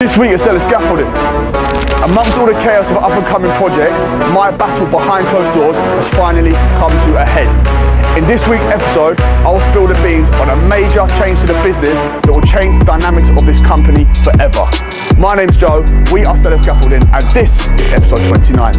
This week at Stella Scaffolding. Amongst all the chaos of up-and-coming projects, my battle behind closed doors has finally come to a head. In this week's episode, I'll spill the beans on a major change to the business that will change the dynamics of this company forever. My name's Joe, we are Stella Scaffolding, and this is episode 29.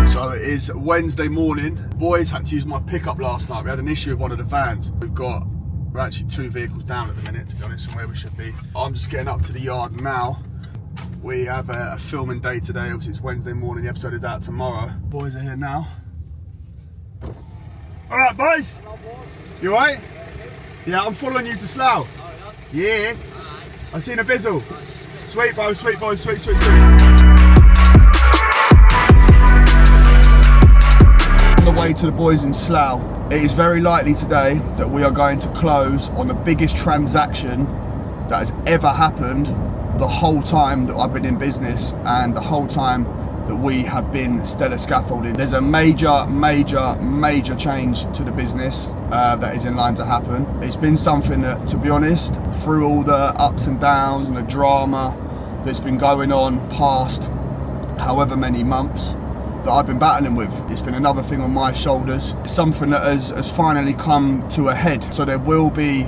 So it is Wednesday morning. Boys had to use my pickup last night. We had an issue with one of the vans. We're actually 2 vehicles down at the minute, to be honest, from where we should be. I'm just getting up to the yard now. We have a filming day today. Obviously it's Wednesday morning, the episode is out tomorrow. Boys are here now. All right, boys. Hello, boys. You all right? Yeah, I'm following you to Slough. Oh, yes. Right. I've seen a bizzle. Sweet, boys, sweet, boys, sweet, sweet, sweet. On the way to the boys in Slough, it is very likely today that we are going to close on the biggest transaction that has ever happened the whole time that I've been in business and the whole time that we have been Stella Scaffolding. There's a major change to the business that is in line to happen. It's been something that, to be honest, through all the ups and downs and the drama that's been going on past however many months that I've been battling with. It's been another thing on my shoulders. It's something that has finally come to a head. So there will be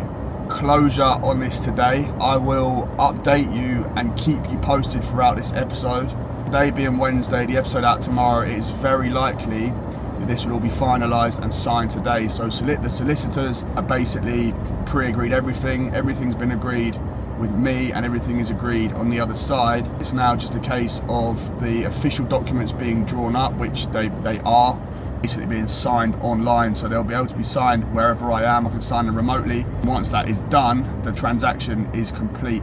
closure on this today. I will update you and keep you posted throughout this episode. Today being Wednesday, the episode out tomorrow, it is very likely that this will all be finalised and signed today. So the solicitors are basically pre-agreed everything. Everything's been agreed with me and everything is agreed on the other side. It's now just a case of the official documents being drawn up, which they are basically being signed online, so they'll be able to be signed wherever I am. I can sign them remotely. Once that is done, the transaction is complete.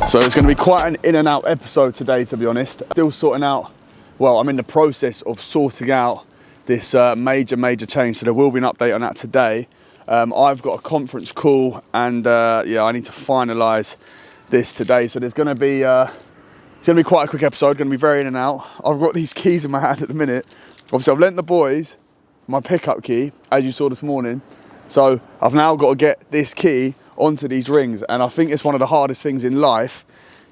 So it's going to be quite an in and out episode today, to be honest. Still sorting out, well, I'm in the process of sorting out this major change, so there will be an update on that today. I've got a conference call and yeah, I need to finalise this today. So there's going to be it's going to be quite a quick episode. Going to be very in and out. I've got these keys in my hand at the minute. Obviously, I've lent the boys my pickup key, as you saw this morning. So I've now got to get this key onto these rings, and I think it's one of the hardest things in life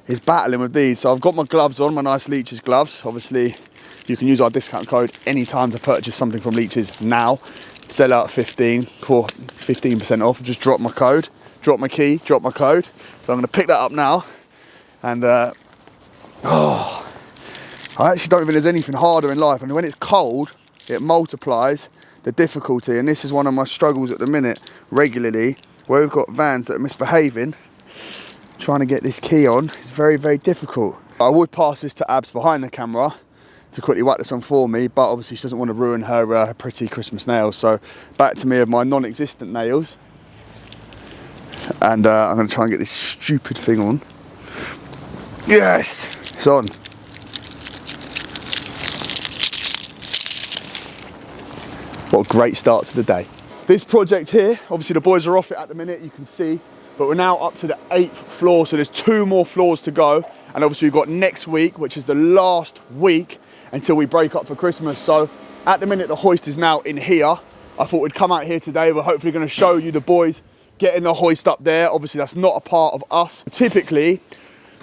is battling with these. So I've got my gloves on, my nice Leach's gloves. Obviously, you can use our discount code anytime to purchase something from Leach's now. Sell out 15 for 15% off. Just drop my code, drop my key, drop my code. So I'm going to pick that up now. And I actually don't think there's anything harder in life. And when it's cold, it multiplies the difficulty. And this is one of my struggles at the minute regularly, where we've got vans that are misbehaving. Trying to get this key on is very difficult. I would pass this to Abs behind the camera to quickly whack this on for me, but obviously she doesn't want to ruin her pretty Christmas nails. So back to me with my non-existent nails. And I'm going to try and get this stupid thing on. Yes, it's on. What a great start to the day. This project here, obviously the boys are off it at the minute, you can see, but we're now up to the 8th floor, so there's 2 more floors to go. And obviously we've got next week, which is the last week until we break up for Christmas. So at the minute, the hoist is now in here. I thought we'd come out here today. We're hopefully going to show you the boys getting the hoist up there. Obviously, that's not a part of us. Typically,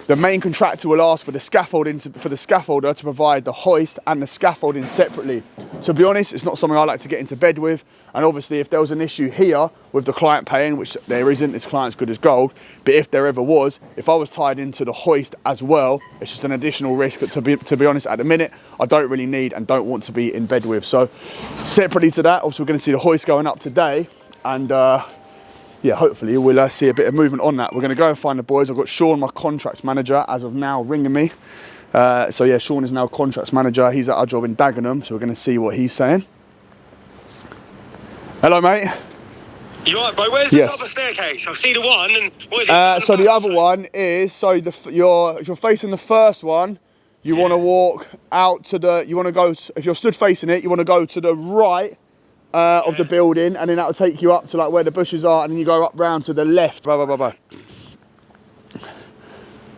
the main contractor will ask for the scaffolding for the scaffolder to provide the hoist and the scaffolding separately. To be honest, it's not something I like to get into bed with. And obviously, if there was an issue here with the client paying, which there isn't, this client's good as gold. But if there ever was, if I was tied into the hoist as well, it's just an additional risk that, to be honest, at the minute, I don't really need and don't want to be in bed with. So separately to that, also we're going to see the hoist going up today. And yeah, hopefully we'll see a bit of movement on that. We're going to go and find the boys. I've got Sean, my contracts manager, as of now, ringing me. So yeah, Sean is now contracts manager. He's at our job in Dagenham, so we're going to see what he's saying. Hello, mate. You alright, bro? Where's the other staircase? I see the one, and what is it? So the other one is, so if you're facing the first one, you want to walk out to the, you want to go, if you're stood facing it, you want to go to the right of the building, and then that'll take you up to like where the bushes are, and then you go up round to the left. Blah, blah, blah, blah.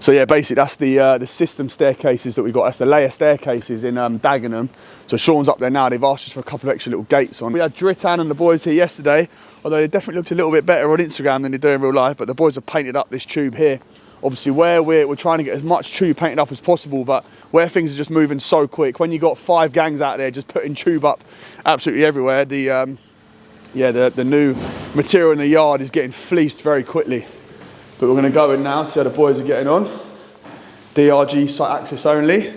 So yeah, basically that's the system staircases that we got. That's the layer staircases in Dagenham. So Sean's up there now. They've asked us for a couple of extra little gates on. We had Dritan and the boys here yesterday, although they definitely looked a little bit better on Instagram than they do in real life. But the boys have painted up this tube here. Obviously, where we're trying to get as much tube painted up as possible, but where things are just moving so quick, when you got 5 gangs out there just putting tube up absolutely everywhere, the new material in the yard is getting fleeced very quickly. But we're going to go in now, see how the boys are getting on. DRG site access only.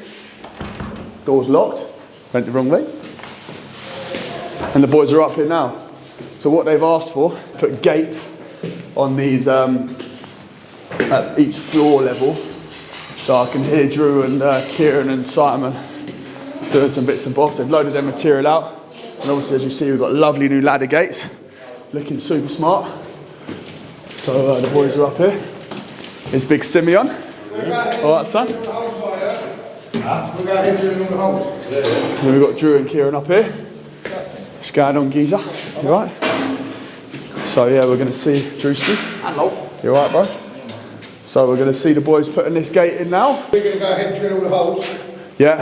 Door's locked. Went the wrong way. And the boys are up here now. So what they've asked for, put gates on these at each floor level. So I can hear Drew and Kieran and Simon doing some bits and bobs. They've loaded their material out. And obviously, as you see, we've got lovely new ladder gates. Looking super smart. So the boys are up here. It's Big Simeon. All right, son. Then we've got Drew and Kieran up here. What's going on, geezer? You right? So yeah, we're going to see Drewski. Hello. You all right, bro? So we're going to see the boys putting this gate in now. We're going to go ahead and drill all the holes. Yeah.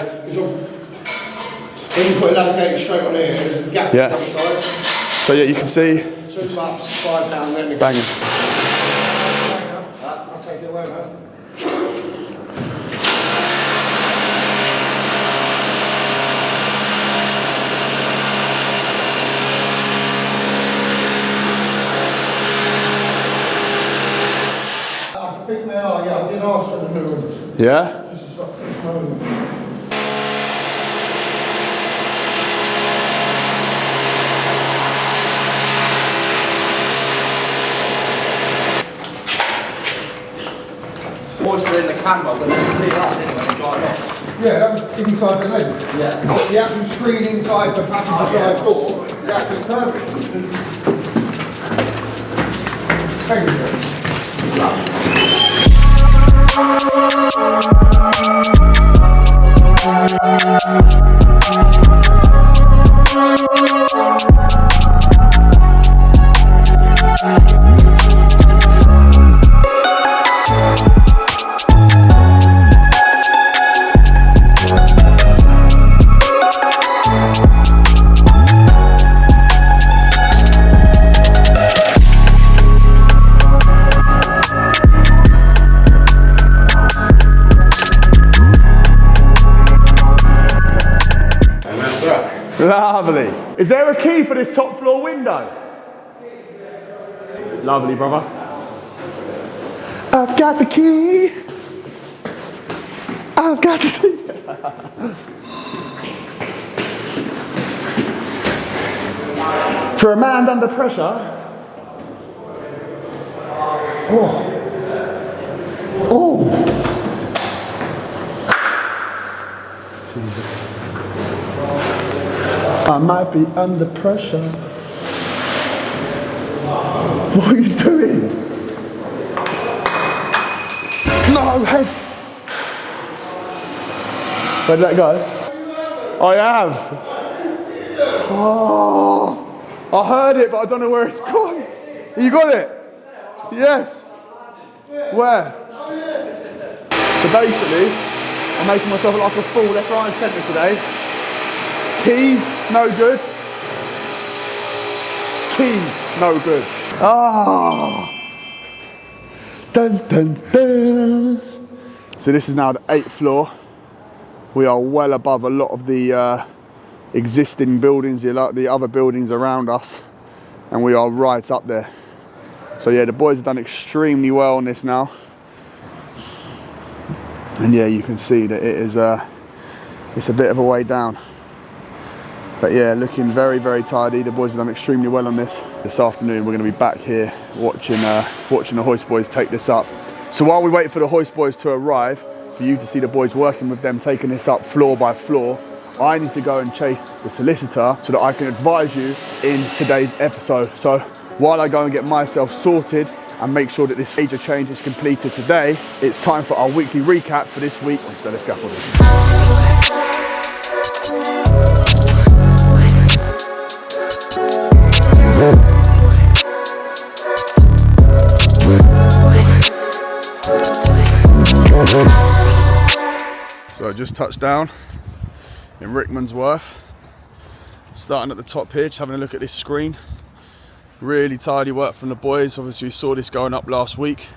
Then you put another gate straight on here. There's a gap on the other side. So yeah, you can see. 2 butts, 5 down, then banging. I'll take it away, man. I think they are, yeah. I did ask for the new ones. Yeah? This is like this moment. Moisture in the camera when it's clear up, didn't it, when it dried off? Yeah, that was inside the lid. Yeah. The actual screen inside the passenger side door is actually perfect. Thank you. Lovely. Is there a key for this top floor window? Lovely, brother. I've got the key. I've got the key. For a man under pressure. Oh. Oh. I might be under pressure. What are you doing? No, heads. Where'd that go? I have. Oh, I heard it, but I don't know where it's gone. You got it? Yes. Where? So basically, I'm making myself look like a fool left, right and centre today. Keys, no good. Keys, no good. Ah. Dun, dun, dun. So this is now the 8th floor. We are well above a lot of the existing buildings, the other buildings around us, and we are right up there. So yeah, the boys have done extremely well on this now. And yeah, you can see that it is it's a bit of a way down. But yeah, looking very, very tidy. The boys have done extremely well on this. This afternoon, we're going to be back here watching the Hoist boys take this up. So while we wait for the Hoist boys to arrive, for you to see the boys working with them, taking this up floor by floor, I need to go and chase the solicitor so that I can advise you in today's episode. So while I go and get myself sorted and make sure that this major change is completed today, it's time for our weekly recap for this week on Stellar Scaffolding. So just touched down in Rickmansworth. Starting at the top here, just having a look at this screen. Really tidy work from the boys. Obviously we saw this going up last week.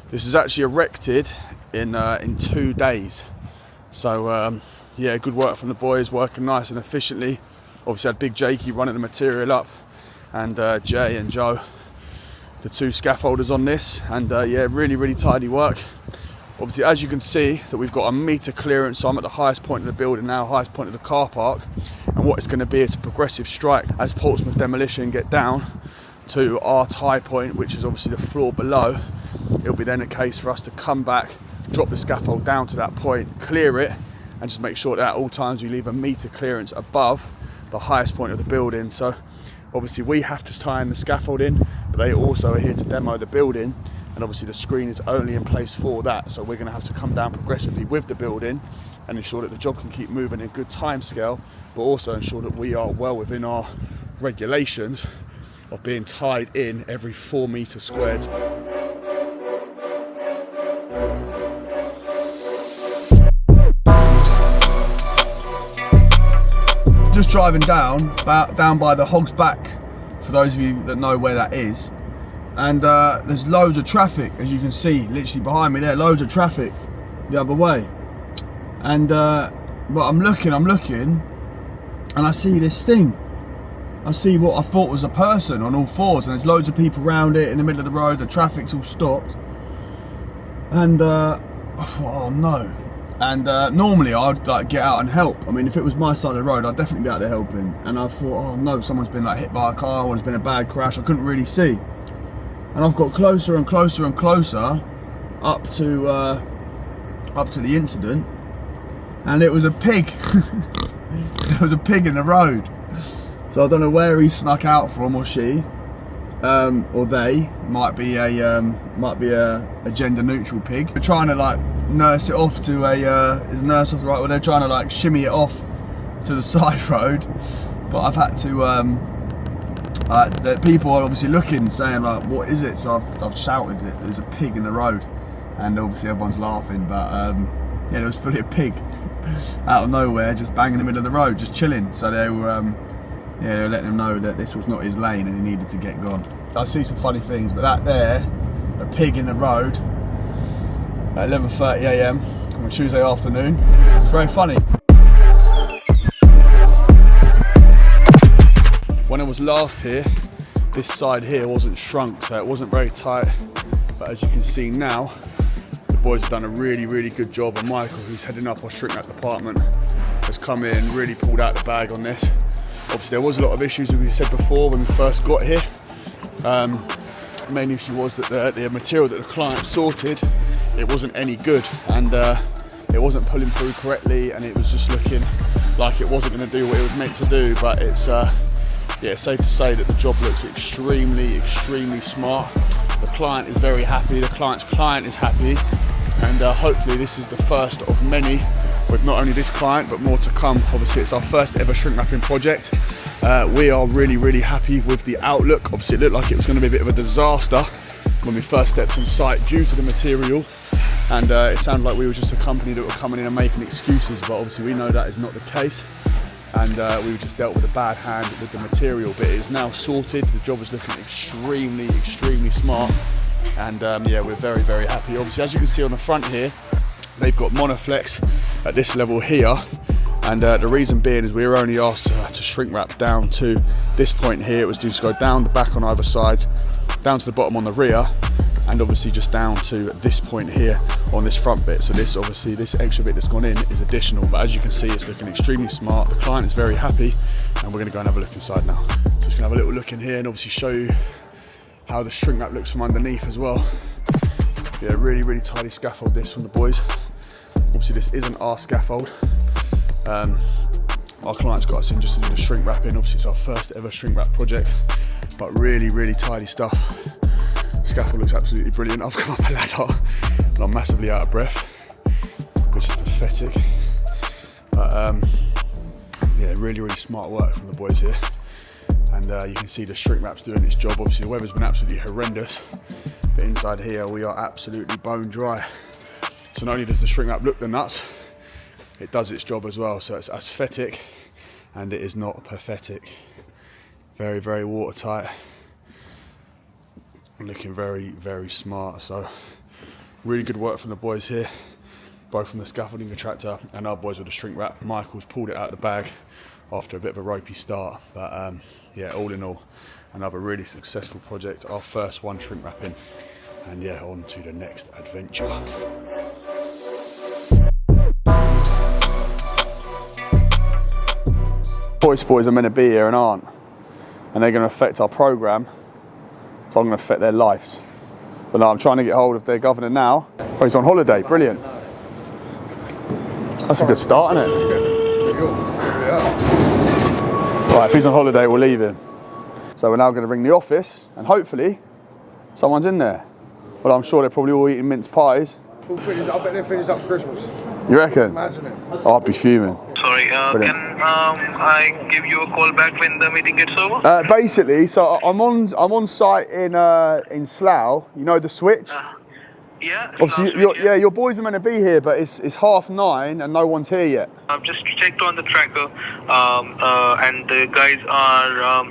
This is actually erected in 2 days. So yeah, good work from the boys, working nice and efficiently. Obviously had Big Jakey running the material up, and Jay and Joe, the 2 scaffolders on this. And yeah, really tidy work. Obviously, as you can see, that we've got a metre clearance, so I'm at the highest point of the building now, highest point of the car park. And what it's going to be is a progressive strike as Portsmouth Demolition get down to our tie point, which is obviously the floor below. It'll be then a case for us to come back, drop the scaffold down to that point, clear it, and just make sure that at all times we leave a metre clearance above the highest point of the building. So obviously we have to tie in the scaffold in, but they also are here to demo the building. And obviously the screen is only in place for that, so we're going to have to come down progressively with the building and ensure that the job can keep moving in a good time scale, but also ensure that we are well within our regulations of being tied in every 4 metres squared. Just driving down by the Hog's Back, for those of you that know where that is. And there's loads of traffic, as you can see, literally behind me there, loads of traffic the other way. And but I'm looking, and I see this thing. I see what I thought was a person on all fours, and there's loads of people around it in the middle of the road. The traffic's all stopped. And I thought, oh no. And normally I'd like get out and help. I mean, if it was my side of the road, I'd definitely be out there helping. And I thought, oh no, someone's been like hit by a car, or there's been a bad crash. I couldn't really see. And I've got closer and closer and closer up to the incident, and it was a pig. There was a pig in the road. So I don't know where he snuck out from, or she, or they. Might be a gender neutral pig. They're trying to like nurse it off to a is nurse off the right? Well, they're trying to like shimmy it off to the side road, but I've had to. The people are obviously looking, saying like, what is it? So I've shouted it, there's a pig in the road, and obviously everyone's laughing, but yeah, there was fully a pig out of nowhere, just banging in the middle of the road, just chilling. So they were yeah, they were letting him know that this was not his lane and he needed to get gone. I see some funny things, but that there, a pig in the road at 11:30 AM on a Tuesday afternoon, it's very funny. When I was last here, this side here wasn't shrunk, so it wasn't very tight. But as you can see now, the boys have done a really good job. And Michael, who's heading up our shrink wrap department, has come in, really pulled out the bag on this. Obviously there was a lot of issues, as we said before, when we first got here. Main issue was that the material that the client sorted, it wasn't any good, and it wasn't pulling through correctly, and it was just looking like it wasn't going to do what it was meant to do. But it's yeah, safe to say that the job looks extremely smart. The client is very happy, the client's client is happy, and hopefully this is the first of many with not only this client but more to come. Obviously it's our first ever shrink wrapping project. We are really happy with the outlook. Obviously it looked like it was going to be a bit of a disaster when we first stepped on site due to the material, and it sounded like we were just a company that were coming in and making excuses, but obviously we know that is not the case. And we just dealt with a bad hand with the material, but it is now sorted. The job is looking extremely smart, and yeah, we're very happy. Obviously, as you can see on the front here, they've got Monoflex at this level here, and the reason being is we were only asked to shrink wrap down to this point here. It was due to go down the back on either side, down to the bottom on the rear, and obviously just down to this point here on this front bit. So this, obviously this extra bit that's gone in is additional, but as you can see, it's looking extremely smart. The client is very happy, and we're going to go and have a look inside now. Just going to have a little look in here and obviously show you how the shrink wrap looks from underneath as well. Yeah, really tidy scaffold this from the boys. Obviously this isn't our scaffold. Our client's got us in just to do the shrink wrapping. Obviously it's our first ever shrink wrap project, but really tidy stuff. Scaffold looks absolutely brilliant. I've come up a ladder and I'm massively out of breath, which is pathetic. But yeah, really smart work from the boys here. And you can see the shrink wrap's doing its job. Obviously the weather's been absolutely horrendous, but inside here we are absolutely bone dry. So not only does the shrink wrap look the nuts, it does its job as well. So it's aesthetic and it is not pathetic. Very, very watertight. Looking very, very smart. So really good work from the boys here, both from the scaffolding contractor and our boys with the shrink wrap. Michael's pulled it out of the bag after a bit of a ropey start, but yeah, all in all, another really successful project. Our first one shrink wrapping, and yeah, on to the next adventure. Hoist boys are meant to be here and aren't, and they're going to affect our programme, so I'm going to affect their lives. But no, I'm trying to get hold of their governor now. Oh, he's on holiday, brilliant. That's a good start, isn't it? Right, if he's on holiday, we'll leave him. So we're now going to ring the office, and hopefully someone's in there. But I'm sure they're probably all eating mince pies. I bet they're finished up for Christmas. You reckon? Imagine it. Oh, I'd be fuming. Sorry, can I give you a call back when the meeting gets over? Basically, so I'm on site in Slough. You know the switch. Yeah. Obviously, your boys are meant to be here, but it's 9:30 and no one's here yet. I've just checked on the tracker, and the guys are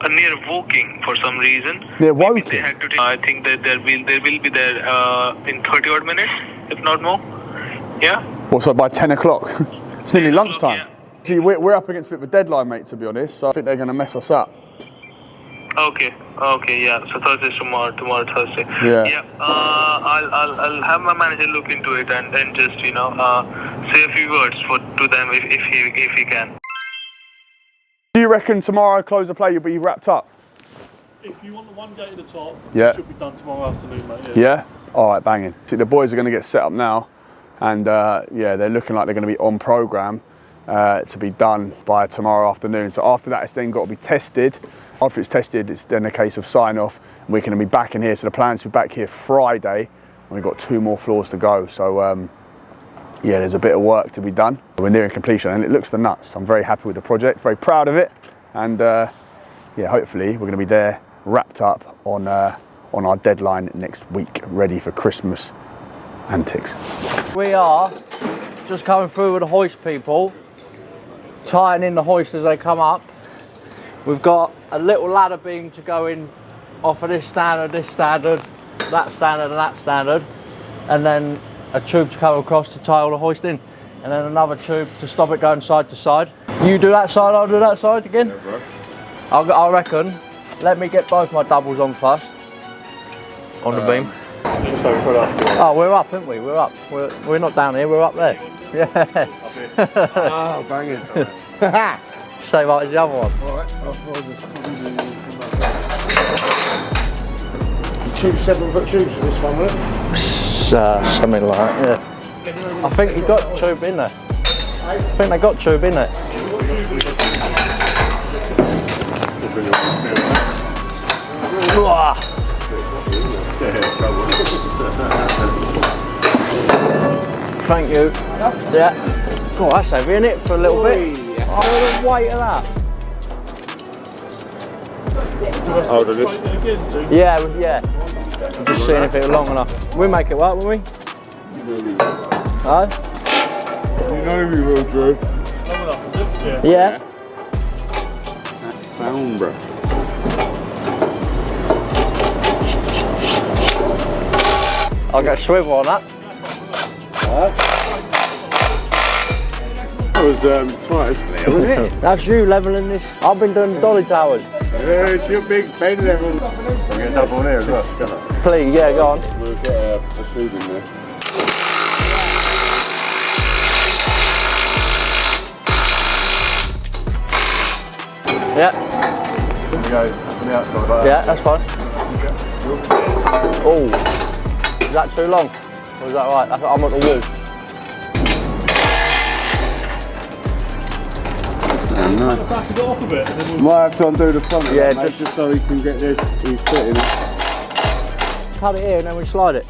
near Woking for some reason. Near Maybe Woking? they had to I think that they will be there in 30 odd minutes, if not more. Yeah. What, so by 10 o'clock? It's nearly 10 o'clock, lunchtime. yeah. See, we're up against a bit of a deadline, mate, to be honest, so I think they're going to mess us up. Okay, yeah. So Thursday, tomorrow Thursday. Yeah. Yeah. I'll have my manager look into it and just say a few words to them if he can. Do you reckon tomorrow close of play you'll be wrapped up? If you want the one gate at the top, Yeah. it should be done tomorrow afternoon, mate. Yeah? All right, banging. See, the boys are going to get set up now, and yeah, they're looking like they're going to be on programme to be done by tomorrow afternoon. So after that, it's then got to be tested. After it's tested, it's then a case of sign off, and we're going to be back in here. So the plan is to be back here Friday, and we've got 2 more floors to go. So yeah, there's a bit of work to be done. We're nearing completion, and it looks the nuts. I'm very happy with the project, very proud of it, and yeah, hopefully we're going to be there wrapped up on our deadline next week, ready for Christmas antics. We are just coming through with the hoist people, tying in the hoist as they come up. We've got a little ladder beam to go in off of this standard, that standard, and that standard, and then a tube to come across to tie all the hoist in, and then another tube to stop it going side to side. You do that side, I'll do that side again. Yeah, I reckon. Let me get both my doubles on first. On the beam. Oh, we're up, aren't we? We're up. We're not down here. We're up there. Yeah. Oh, banging. Same height as the other one. Alright, I'll follow this. 2 7-foot tubes for this one, will it? Something like that, yeah. I think you got tube in there. I think they got tube in there. Thank you. Yeah. Oh, that's heavy, isn't it, for a little bit? Oh, the weight of that. Hold on this. Yeah. I'm just seeing if it's long enough. We'll make it work, won't we? Huh? You know we will, Drew. Long enough, is it? Yeah. That's sound, bro. I'll get a swivel on that. That was twice there, wasn't it? That's you levelling this. I've been doing dolly towers. Yeah, it's your big bed level. We'll get a double there as well. Please, yeah, go on. We'll get a tube in there. Yeah. There we go. On the outside like that. Yeah, that's fine. Oh, is that too long? Or is that right? I'm at the wall. Back it off a bit, and then we'll... Might have to undo the front of Yeah, that, mate, just so he can get this. He's fitting it. Cut it here and then we slide it.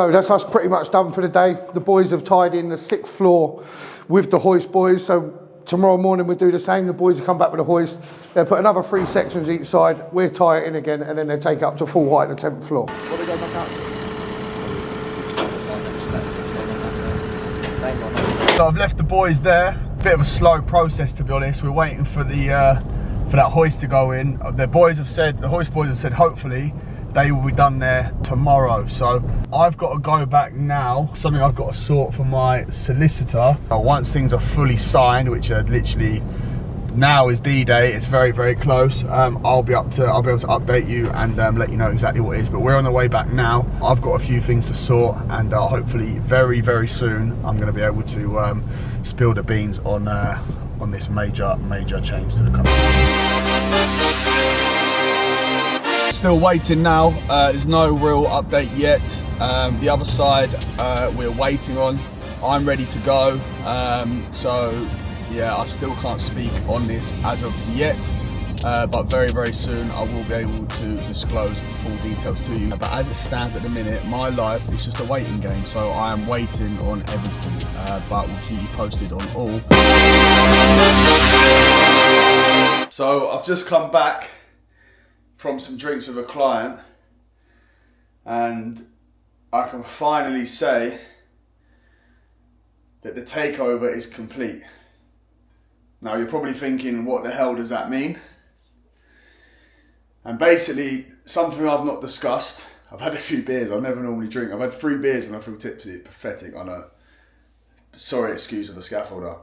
So that's us pretty much done for the day. The boys have tied in the 6th floor with the hoist boys. So tomorrow morning we'll do the same. The boys will come back with the hoist. They'll put another 3 sections each side. We'll tie it in again and then they'll take it up to full height of the 10th floor. What do we got back up? So I've left the boys there. Bit of a slow process, to be honest. We're waiting for the for that hoist to go in. The hoist boys have said hopefully they will be done there tomorrow. So I've got to go back now. Something I've got to sort for my solicitor. Once things are fully signed, which are literally now is D-Day, it's very, very close. I'll be able to update you and let you know exactly what it is. But we're on the way back now. I've got a few things to sort, and hopefully very, very soon I'm going to be able to spill the beans on this major change to the company. Still waiting now. There's no real update yet. The other side we're waiting on. I'm ready to go. So yeah, I still can't speak on this as of yet, but very, very soon I will be able to disclose full details to you. But as it stands at the minute, my life is just a waiting game, so I am waiting on everything, but we'll keep you posted on all. So I've just come back from some drinks with a client, and I can finally say that the takeover is complete. Now you're probably thinking, what the hell does that mean? And basically, something I've not discussed. I've had a few beers, I never normally drink. I've had 3 beers and I feel tipsy. Pathetic, I know. Sorry, excuse of the scaffolder.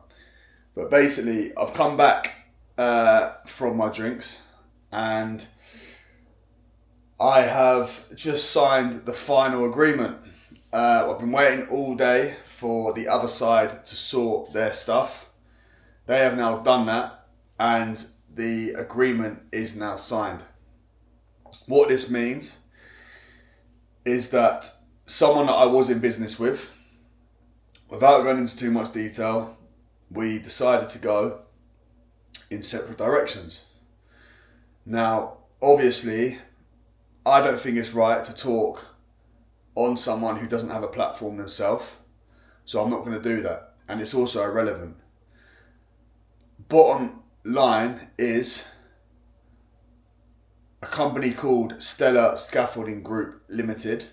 But basically, I've come back from my drinks and I have just signed the final agreement. I've been waiting all day for the other side to sort their stuff. They have now done that and the agreement is now signed. What this means is that someone that I was in business with, without going into too much detail, we decided to go in separate directions. Now, obviously, I don't think it's right to talk on someone who doesn't have a platform themselves, so I'm not going to do that, and it's also irrelevant. Bottom line is a company called Stellar Scaffolding Group Limited,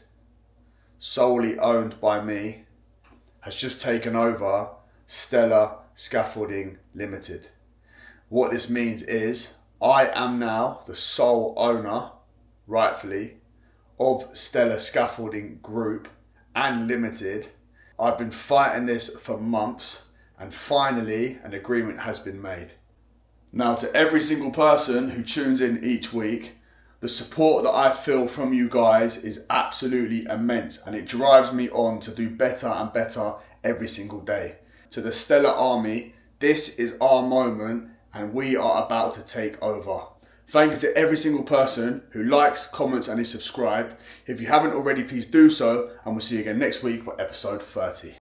solely owned by me, has just taken over Stellar Scaffolding Limited. What this means is I am now the sole owner, rightfully, of Stellar Scaffolding Group and Limited. I've been fighting this for months, and finally an agreement has been made. Now, to every single person who tunes in each week, the support that I feel from you guys is absolutely immense, and it drives me on to do better and better every single day. To the Stellar Army, this is our moment and we are about to take over. Thank you to every single person who likes, comments and is subscribed. If you haven't already, please do so, and we'll see you again next week for episode 30.